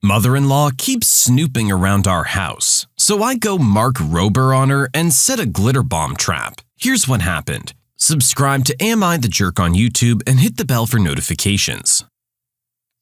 Mother-in-law keeps snooping around our house, so I go mark ROBER on her and set a glitter bomb trap. Here's what happened. Subscribe to AmITheA on YouTube and hit the bell for notifications.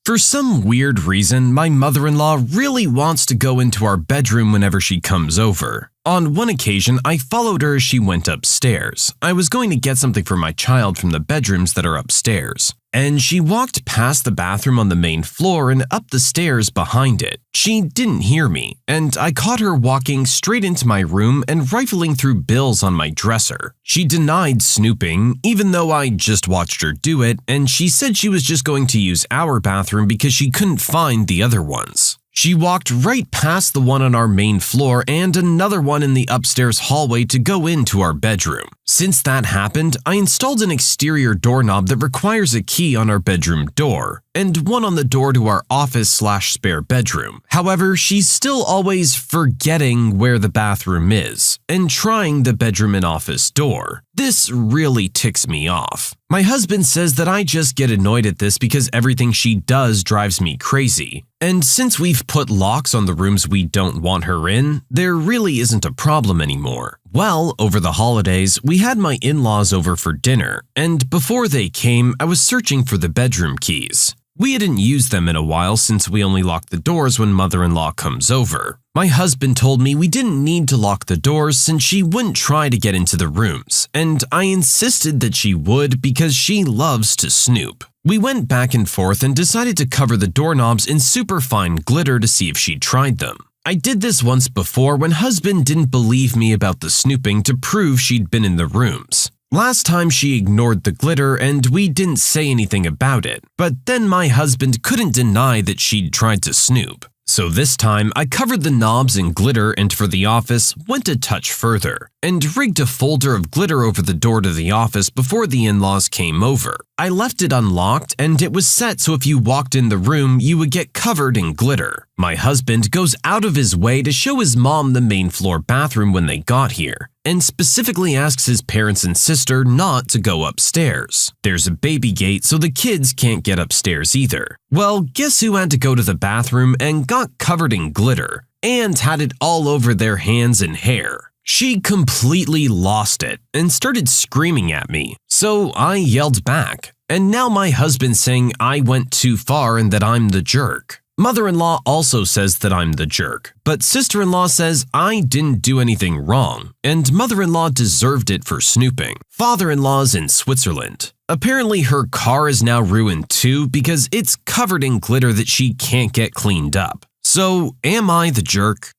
For some weird reason, my mother-in-law really wants to go into our bedroom whenever she comes over. On one occasion, I followed her as she went upstairs. I was going to get something for my child from the bedrooms that are upstairs, and she walked past the bathroom on the main floor and up the stairs behind it. She didn't hear me, and I caught her walking straight into my room and rifling through bills on my dresser. She denied snooping, even though I just watched her do it, and she said she was just going to use our bathroom because she couldn't find the other ones. She walked right past the one on our main floor and another one in the upstairs hallway to go into our bedroom. Since that happened, I installed an exterior doorknob that requires a key on our bedroom door, and one on the door to our office/spare bedroom. However, she's still always forgetting where the bathroom is and trying the bedroom and office door. This really ticks me off. My husband says that I just get annoyed at this because everything she does drives me crazy. And since we've put locks on the rooms we don't want her in, there really isn't a problem anymore. Well, over the holidays, we had my in-laws over for dinner, and before they came, I was searching for the bedroom keys. We hadn't used them in a while since we only lock the doors when mother-in-law comes over. My husband told me we didn't need to lock the doors since she wouldn't try to get into the rooms, and I insisted that she would because she loves to snoop. We went back and forth and decided to cover the doorknobs in super fine glitter to see if she tried them. I did this once before when husband didn't believe me about the snooping to prove she'd been in the rooms. Last time she ignored the glitter and we didn't say anything about it, but then my husband couldn't deny that she'd tried to snoop. So this time, I covered the knobs in glitter and for the office, went a touch further, and rigged a folder of glitter over the door to the office before the in-laws came over. I left it unlocked and it was set so if you walked in the room, you would get covered in glitter. My husband goes out of his way to show his mom the main floor bathroom when they got here, and specifically asks his parents and sister not to go upstairs. There's a baby gate so the kids can't get upstairs either. Well, guess who had to go to the bathroom and got covered in glitter, and had it all over their hands and hair? She completely lost it and started screaming at me, so I yelled back. And now my husband's saying I went too far and that I'm the jerk. Mother-in-law also says that I'm the jerk, but sister-in-law says I didn't do anything wrong, and mother-in-law deserved it for snooping. Father-in-law's in Switzerland. Apparently her car is now ruined too because it's covered in glitter that she can't get cleaned up. So, am I the jerk?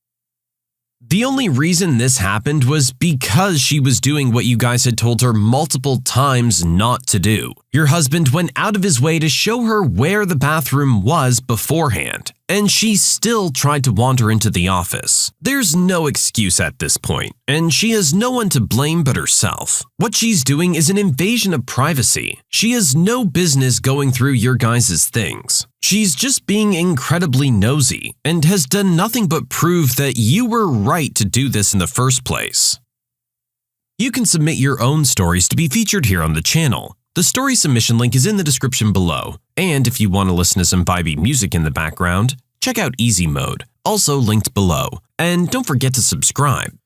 The only reason this happened was because she was doing what you guys had told her multiple times not to do. Your husband went out of his way to show her where the bathroom was beforehand, and she still tried to wander into the office. There's no excuse at this point, and she has no one to blame but herself. What she's doing is an invasion of privacy. She has no business going through your guys' things. She's just being incredibly nosy and has done nothing but prove that you were right to do this in the first place. You can submit your own stories to be featured here on the channel. The story submission link is in the description below, and if you want to listen to some vibey music in the background, check out easymode, also linked below, and don't forget to subscribe.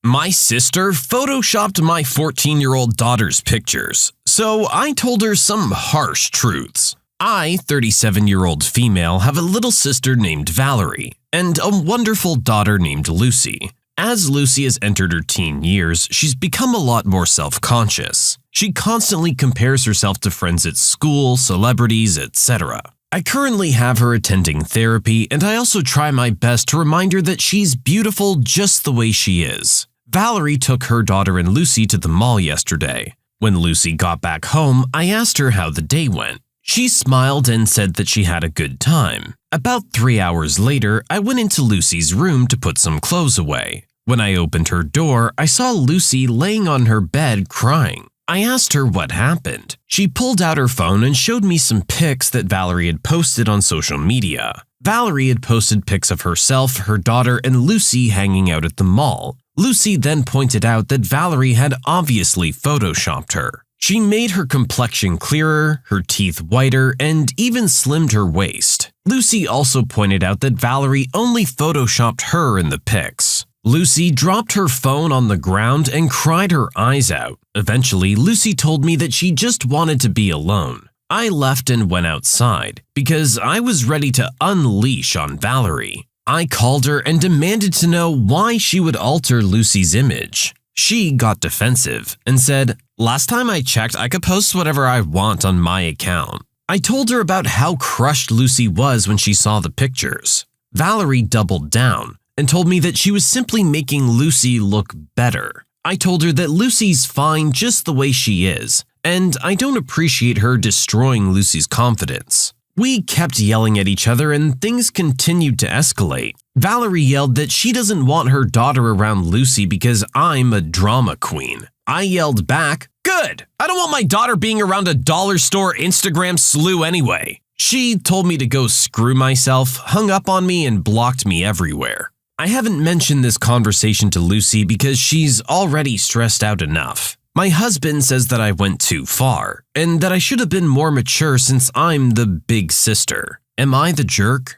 My sister photoshopped my 14-year-old daughter's pictures, so I told her some harsh truths. I, 37-year-old female, have a little sister named Valerie and a wonderful daughter named Lucy. As Lucy has entered her teen years, she's become a lot more self-conscious. She constantly compares herself to friends at school, celebrities, etc. I currently have her attending therapy, and I also try my best to remind her that she's beautiful just the way she is. Valerie took her daughter and Lucy to the mall yesterday. When Lucy got back home, I asked her how the day went. She smiled and said that she had a good time. About 3 hours later, I went into Lucy's room to put some clothes away. When I opened her door, I saw Lucy laying on her bed crying. I asked her what happened. She pulled out her phone and showed me some pics that Valerie had posted on social media. Valerie had posted pics of herself, her daughter, and Lucy hanging out at the mall. Lucy then pointed out that Valerie had obviously photoshopped her. She made her complexion clearer, her teeth whiter, and even slimmed her waist. Lucy also pointed out that Valerie only photoshopped her in the pics. Lucy dropped her phone on the ground and cried her eyes out. Eventually, Lucy told me that she just wanted to be alone. I left and went outside because I was ready to unleash on Valerie. I called her and demanded to know why she would alter Lucy's image. She got defensive and said, "Last time I checked, I could post whatever I want on my account." I told her about how crushed Lucy was when she saw the pictures. Valerie doubled down and told me that she was simply making Lucy look better. I told her that Lucy's fine just the way she is, and I don't appreciate her destroying Lucy's confidence. We kept yelling at each other and things continued to escalate. Valerie yelled that she doesn't want her daughter around Lucy because I'm a drama queen. I yelled back, "Good! I don't want my daughter being around a dollar store Instagram slew anyway." She told me to go screw myself, hung up on me, and blocked me everywhere. I haven't mentioned this conversation to Lucy because she's already stressed out enough. My husband says that I went too far, and that I should have been more mature since I'm the big sister. Am I the jerk?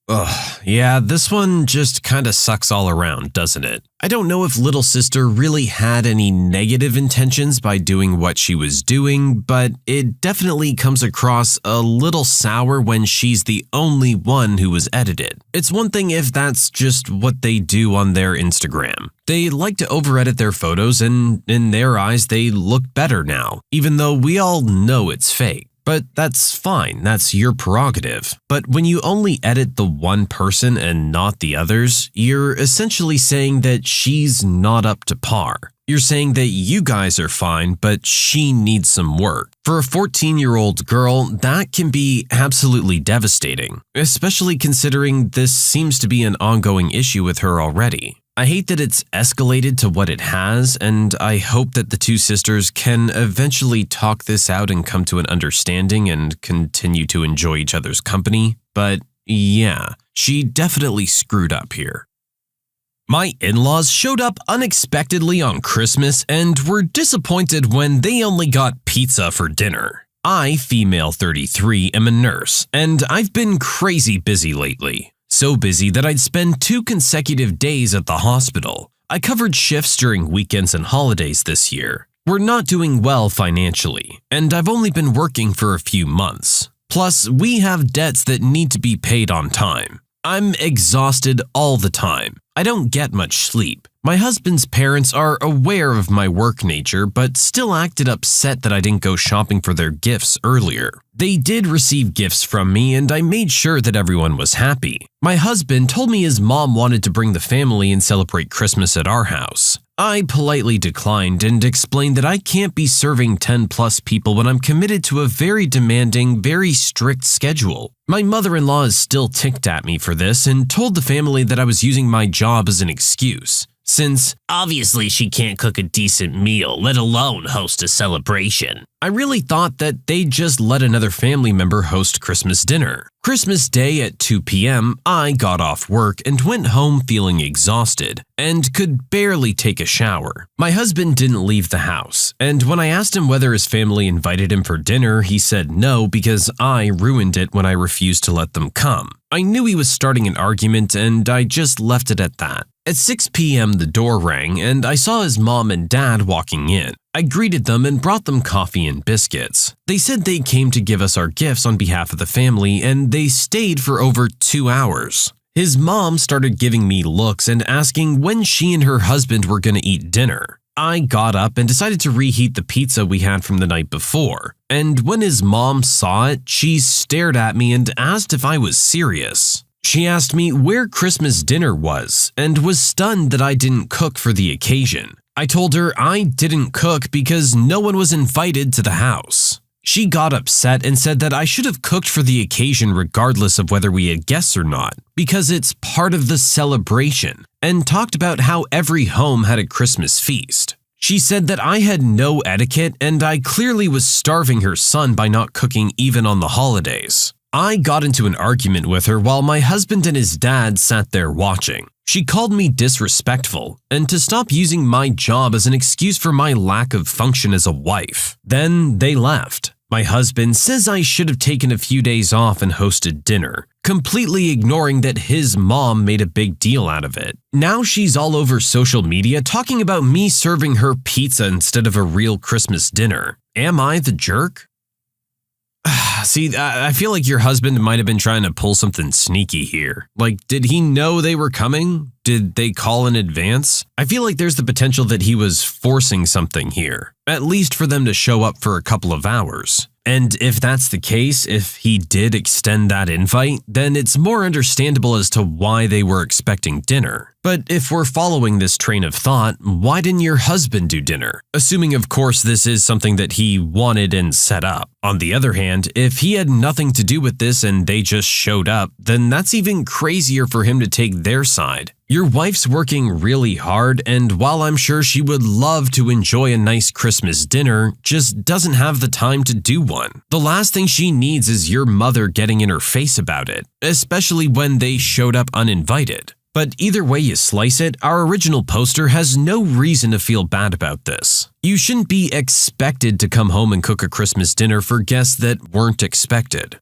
Ugh, yeah, this one just kinda sucks all around, doesn't it? I don't know if little sister really had any negative intentions by doing what she was doing, but it definitely comes across a little sour when she's the only one who was edited. It's one thing if that's just what they do on their Instagram. They like to over-edit their photos and in their eyes they look better now, even though we all know it's fake. But that's fine, that's your prerogative. But when you only edit the one person and not the others, you're essentially saying that she's not up to par. You're saying that you guys are fine, but she needs some work. For a 14-year-old girl, that can be absolutely devastating, especially considering this seems to be an ongoing issue with her already. I hate that it's escalated to what it has, and I hope that the two sisters can eventually talk this out and come to an understanding and continue to enjoy each other's company. But yeah, she definitely screwed up here. My in-laws showed up unexpectedly on Christmas and were disappointed when they only got pizza for dinner. I, female 33, am a nurse, and I've been crazy busy lately. So busy that I'd spend 2 consecutive days at the hospital. I covered shifts during weekends and holidays this year. We're not doing well financially, and I've only been working for a few months. Plus, we have debts that need to be paid on time. I'm exhausted all the time. I don't get much sleep. My husband's parents are aware of my work nature, but still acted upset that I didn't go shopping for their gifts earlier. They did receive gifts from me, and I made sure that everyone was happy. My husband told me his mom wanted to bring the family and celebrate Christmas at our house. I politely declined and explained that I can't be serving 10+ people when I'm committed to a very demanding, very strict schedule. My mother-in-law is still ticked at me for this and told the family that I was using my job as an excuse, since obviously she can't cook a decent meal, let alone host a celebration. I really thought that they'd just let another family member host Christmas dinner. Christmas Day at 2 p.m., I got off work and went home feeling exhausted and could barely take a shower. My husband didn't leave the house, and when I asked him whether his family invited him for dinner, he said no because I ruined it when I refused to let them come. I knew he was starting an argument and I just left it at that. At 6 p.m. the door rang and I saw his mom and dad walking in. I greeted them and brought them coffee and biscuits. They said they came to give us our gifts on behalf of the family and they stayed for over 2 hours. His mom started giving me looks and asking when she and her husband were going to eat dinner. I got up and decided to reheat the pizza we had from the night before. And when his mom saw it, she stared at me and asked if I was serious. She asked me where Christmas dinner was and was stunned that I didn't cook for the occasion. I told her I didn't cook because no one was invited to the house. She got upset and said that I should have cooked for the occasion regardless of whether we had guests or not, because it's part of the celebration, and talked about how every home had a Christmas feast. She said that I had no etiquette and I clearly was starving her son by not cooking even on the holidays. I got into an argument with her while my husband and his dad sat there watching. She called me disrespectful and to stop using my job as an excuse for my lack of function as a wife. Then they left. My husband says I should have taken a few days off and hosted dinner, completely ignoring that his mom made a big deal out of it. Now she's all over social media talking about me serving her pizza instead of a real Christmas dinner. Am I the jerk? See, I feel like your husband might have been trying to pull something sneaky here. Like, did he know they were coming? Did they call in advance? I feel like there's the potential that he was forcing something here, at least for them to show up for a couple of hours. And if that's the case, if he did extend that invite, then it's more understandable as to why they were expecting dinner. But if we're following this train of thought, why didn't your husband do dinner? Assuming, of course, this is something that he wanted and set up. On the other hand, if he had nothing to do with this and they just showed up, then that's even crazier for him to take their side. Your wife's working really hard, and while I'm sure she would love to enjoy a nice Christmas dinner, just doesn't have the time to do one. The last thing she needs is your mother getting in her face about it, especially when they showed up uninvited. But either way you slice it, our original poster has no reason to feel bad about this. You shouldn't be expected to come home and cook a Christmas dinner for guests that weren't expected.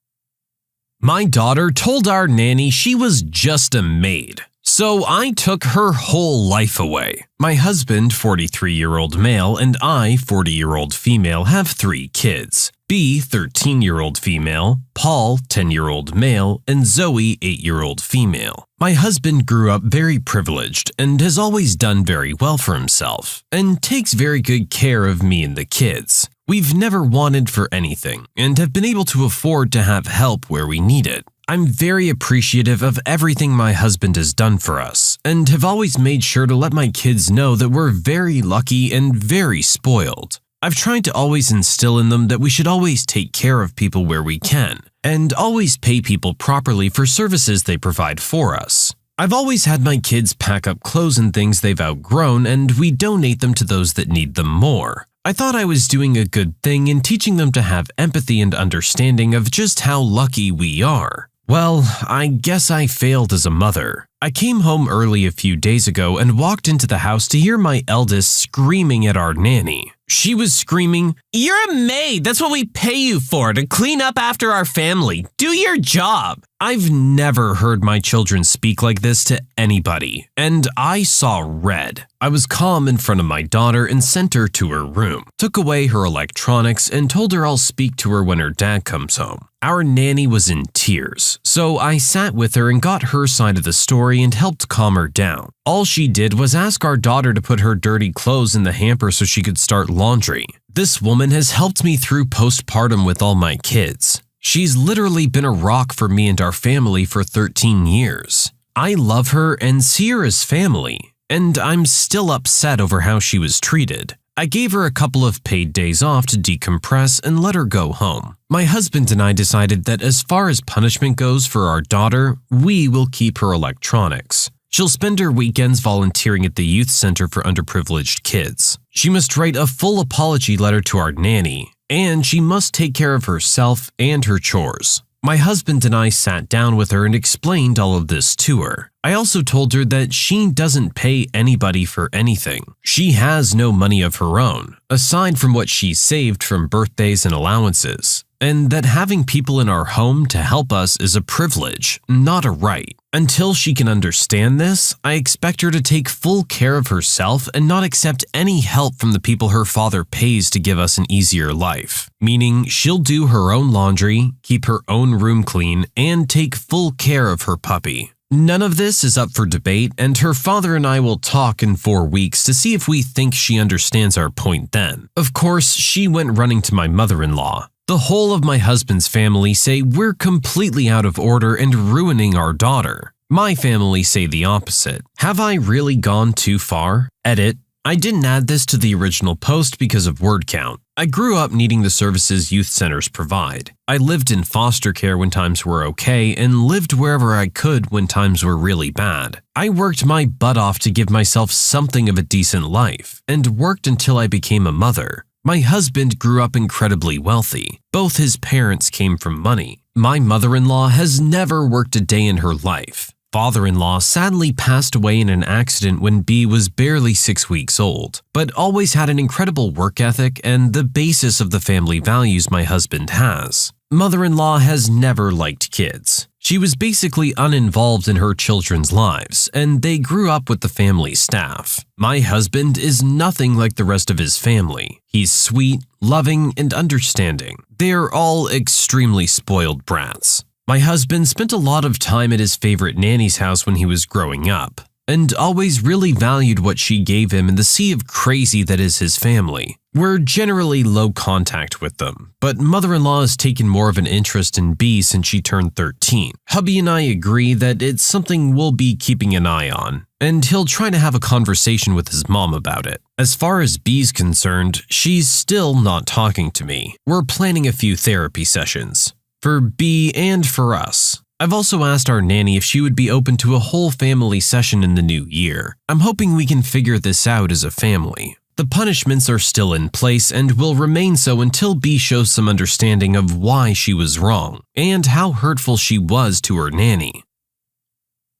My daughter told our nanny she was just a maid. So I took her whole life away. My husband, 43-year-old male, and I, 40-year-old female, have 3 kids. B, 13-year-old female, Paul, 10-year-old male, and Zoe, 8-year-old female. My husband grew up very privileged and has always done very well for himself, and takes very good care of me and the kids. We've never wanted for anything, and have been able to afford to have help where we need it. I'm very appreciative of everything my husband has done for us, and have always made sure to let my kids know that we're very lucky and very spoiled. I've tried to always instill in them that we should always take care of people where we can, and always pay people properly for services they provide for us. I've always had my kids pack up clothes and things they've outgrown, and we donate them to those that need them more. I thought I was doing a good thing in teaching them to have empathy and understanding of just how lucky we are. Well, I guess I failed as a mother. I came home early a few days ago and walked into the house to hear my eldest screaming at our nanny. She was screaming, "You're a maid! That's what we pay you for, to clean up after our family. Do your job!" I've never heard my children speak like this to anybody, and I saw red. I was calm in front of my daughter and sent her to her room, took away her electronics, and told her I'll speak to her when her dad comes home. Our nanny was in tears, so I sat with her and got her side of the story and helped calm her down. All she did was ask our daughter to put her dirty clothes in the hamper so she could start laundry. This woman has helped me through postpartum with all my kids. She's literally been a rock for me and our family for 13 years. I love her and see her as family, and I'm still upset over how she was treated. I gave her a couple of paid days off to decompress and let her go home. My husband and I decided that as far as punishment goes for our daughter, we will keep her electronics. She'll spend her weekends volunteering at the youth center for underprivileged kids. She must write a full apology letter to our nanny, and she must take care of herself and her chores. My husband and I sat down with her and explained all of this to her. I also told her that she doesn't pay anybody for anything. She has no money of her own, aside from what she saved from birthdays and allowances, and that having people in our home to help us is a privilege, not a right. Until she can understand this, I expect her to take full care of herself and not accept any help from the people her father pays to give us an easier life. Meaning she'll do her own laundry, keep her own room clean, and take full care of her puppy. None of this is up for debate, and her father and I will talk in 4 weeks to see if we think she understands our point then. Of course, she went running to my mother-in-law. The whole of my husband's family say we're completely out of order and ruining our daughter. My family say the opposite. Have I really gone too far? Edit. I didn't add this to the original post because of word count. I grew up needing the services youth centers provide. I lived in foster care when times were okay and lived wherever I could when times were really bad. I worked my butt off to give myself something of a decent life and worked until I became a mother. My husband grew up incredibly wealthy. Both his parents came from money. My mother-in-law has never worked a day in her life. father-in-law sadly passed away in an accident when B was barely 6 weeks old, but always had an incredible work ethic and the basis of the family values my husband has. Mother-in-law has never liked kids. She was basically uninvolved in her children's lives, and they grew up with the family staff. My husband is nothing like the rest of his family. He's sweet, loving, and understanding. They're all extremely spoiled brats. My husband spent a lot of time at his favorite nanny's house when he was growing up, and always really valued what she gave him in the sea of crazy that is his family. We're generally low contact with them, but mother-in-law has taken more of an interest in B since she turned 13. Hubby and I agree that it's something we'll be keeping an eye on, and he'll try to have a conversation with his mom about it. As far as B's concerned, she's still not talking to me. We're planning a few therapy sessions, for B and for us. I've also asked our nanny if she would be open to a whole family session in the new year. I'm hoping we can figure this out as a family. The punishments are still in place and will remain so until B shows some understanding of why she was wrong and how hurtful she was to her nanny.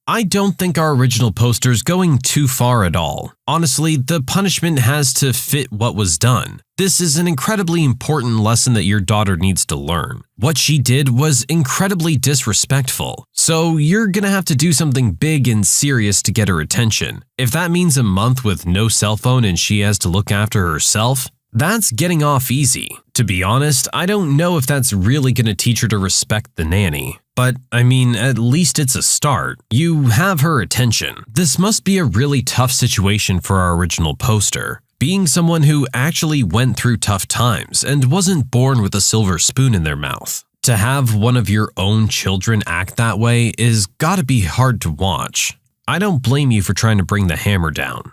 I don't think our original poster's going too far at all. Honestly, the punishment has to fit what was done. This is an incredibly important lesson that your daughter needs to learn. What she did was incredibly disrespectful, so you're gonna have to do something big and serious to get her attention. If that means a month with no cell phone and she has to look after herself, that's getting off easy. To be honest, I don't know if that's really gonna teach her to respect the nanny. But, I mean, at least it's a start. You have her attention. This must be a really tough situation for our original poster. Being someone who actually went through tough times and wasn't born with a silver spoon in their mouth. To have one of your own children act that way is gotta be hard to watch. I don't blame you for trying to bring the hammer down.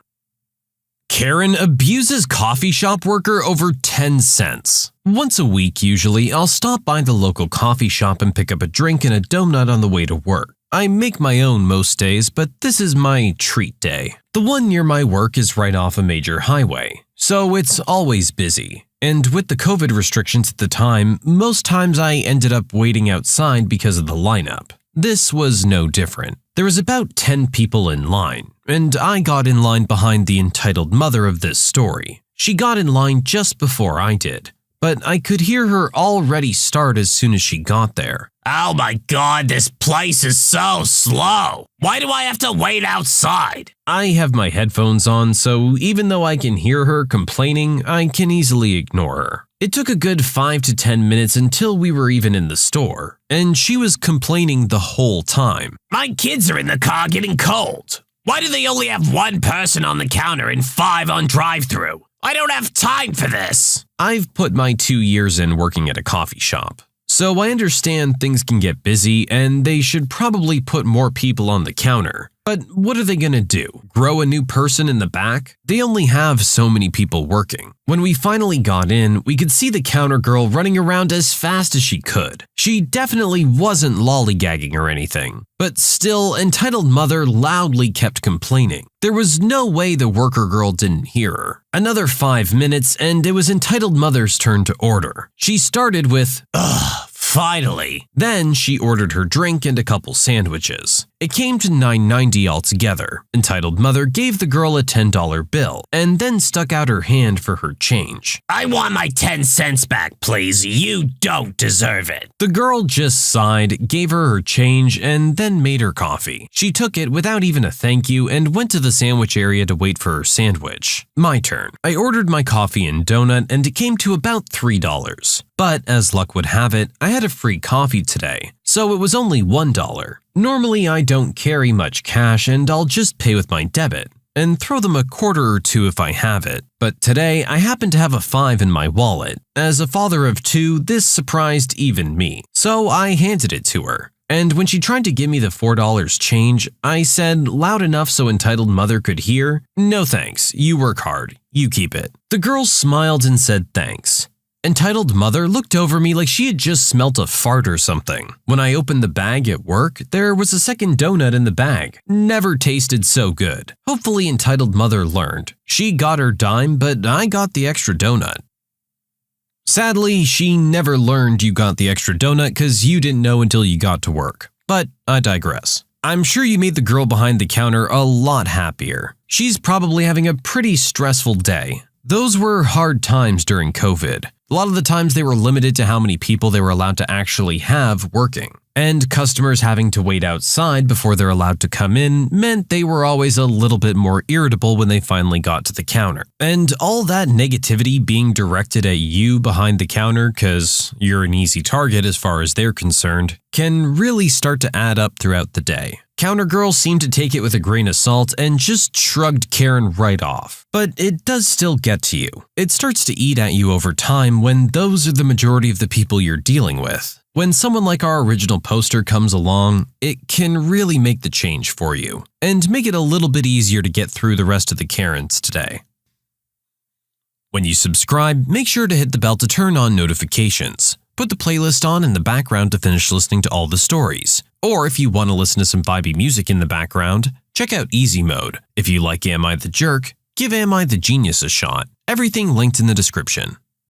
Karen abuses coffee shop worker over 10 cents. Once a week usually, I'll stop by the local coffee shop and pick up a drink and a donut on the way to work. I make my own most days, but this is my treat day. The one near my work is right off a major highway, so it's always busy. And with the COVID restrictions at the time, most times I ended up waiting outside because of the lineup. This was no different. There was about 10 people in line, and I got in line behind the entitled mother of this story. She got in line just before I did, but I could hear her already start as soon as she got there. Oh my god, this place is so slow. Why do I have to wait outside? I have my headphones on, so even though I can hear her complaining, I can easily ignore her. It took a good 5 to 10 minutes until we were even in the store, and she was complaining the whole time. My kids are in the car getting cold. Why do they only have one person on the counter and 5 on drive-thru? I don't have time for this. I've put my 2 years in working at a coffee shop, so I understand things can get busy and they should probably put more people on the counter. But what are they gonna do? Grow a new person in the back? They only have so many people working. When we finally got in, we could see the counter girl running around as fast as she could. She definitely wasn't lollygagging or anything, but still, entitled mother loudly kept complaining. There was no way the worker girl didn't hear her. Another 5 minutes and it was entitled mother's turn to order. She started with, "Ugh, finally." Then she ordered her drink and a couple sandwiches. It came to $9.90 altogether. Entitled mother gave the girl a $10 bill and then stuck out her hand for her change. I want my 10 cents back, please. You don't deserve it. The girl just sighed, gave her her change, and then made her coffee. She took it without even a thank you and went to the sandwich area to wait for her sandwich. My turn. I ordered my coffee and donut and it came to about $3. But as luck would have it, I had a free coffee today, so it was only $1. Normally I don't carry much cash and I'll just pay with my debit and throw them a quarter or two if I have it. But today I happen to have a 5 in my wallet. As a father of 2, this surprised even me, so I handed it to her. And when she tried to give me the $4 change, I said loud enough so entitled mother could hear, "No thanks, you work hard, you keep it." The girl smiled and said thanks. Entitled mother looked over me like she had just smelt a fart or something. When I opened the bag at work, there was a second donut in the bag. Never tasted so good. Hopefully entitled mother learned. She got her dime, but I got the extra donut. Sadly, she never learned you got the extra donut because you didn't know until you got to work. But I digress. I'm sure you made the girl behind the counter a lot happier. She's probably having a pretty stressful day. Those were hard times during COVID. A lot of the times they were limited to how many people they were allowed to actually have working. And customers having to wait outside before they're allowed to come in meant they were always a little bit more irritable when they finally got to the counter. And all that negativity being directed at you behind the counter because you're an easy target as far as they're concerned can really start to add up throughout the day. Counter girls seemed to take it with a grain of salt and just shrugged Karen right off. But it does still get to you. It starts to eat at you over time when those are the majority of the people you're dealing with. When someone like our original poster comes along, it can really make the change for you and make it a little bit easier to get through the rest of the Karens today. When you subscribe, make sure to hit the bell to turn on notifications. Put the playlist on in the background to finish listening to all the stories. Or if you want to listen to some vibey music in the background, check out easymode. If you like Am I the Jerk, give Am I the Genius a shot. Everything linked in the description.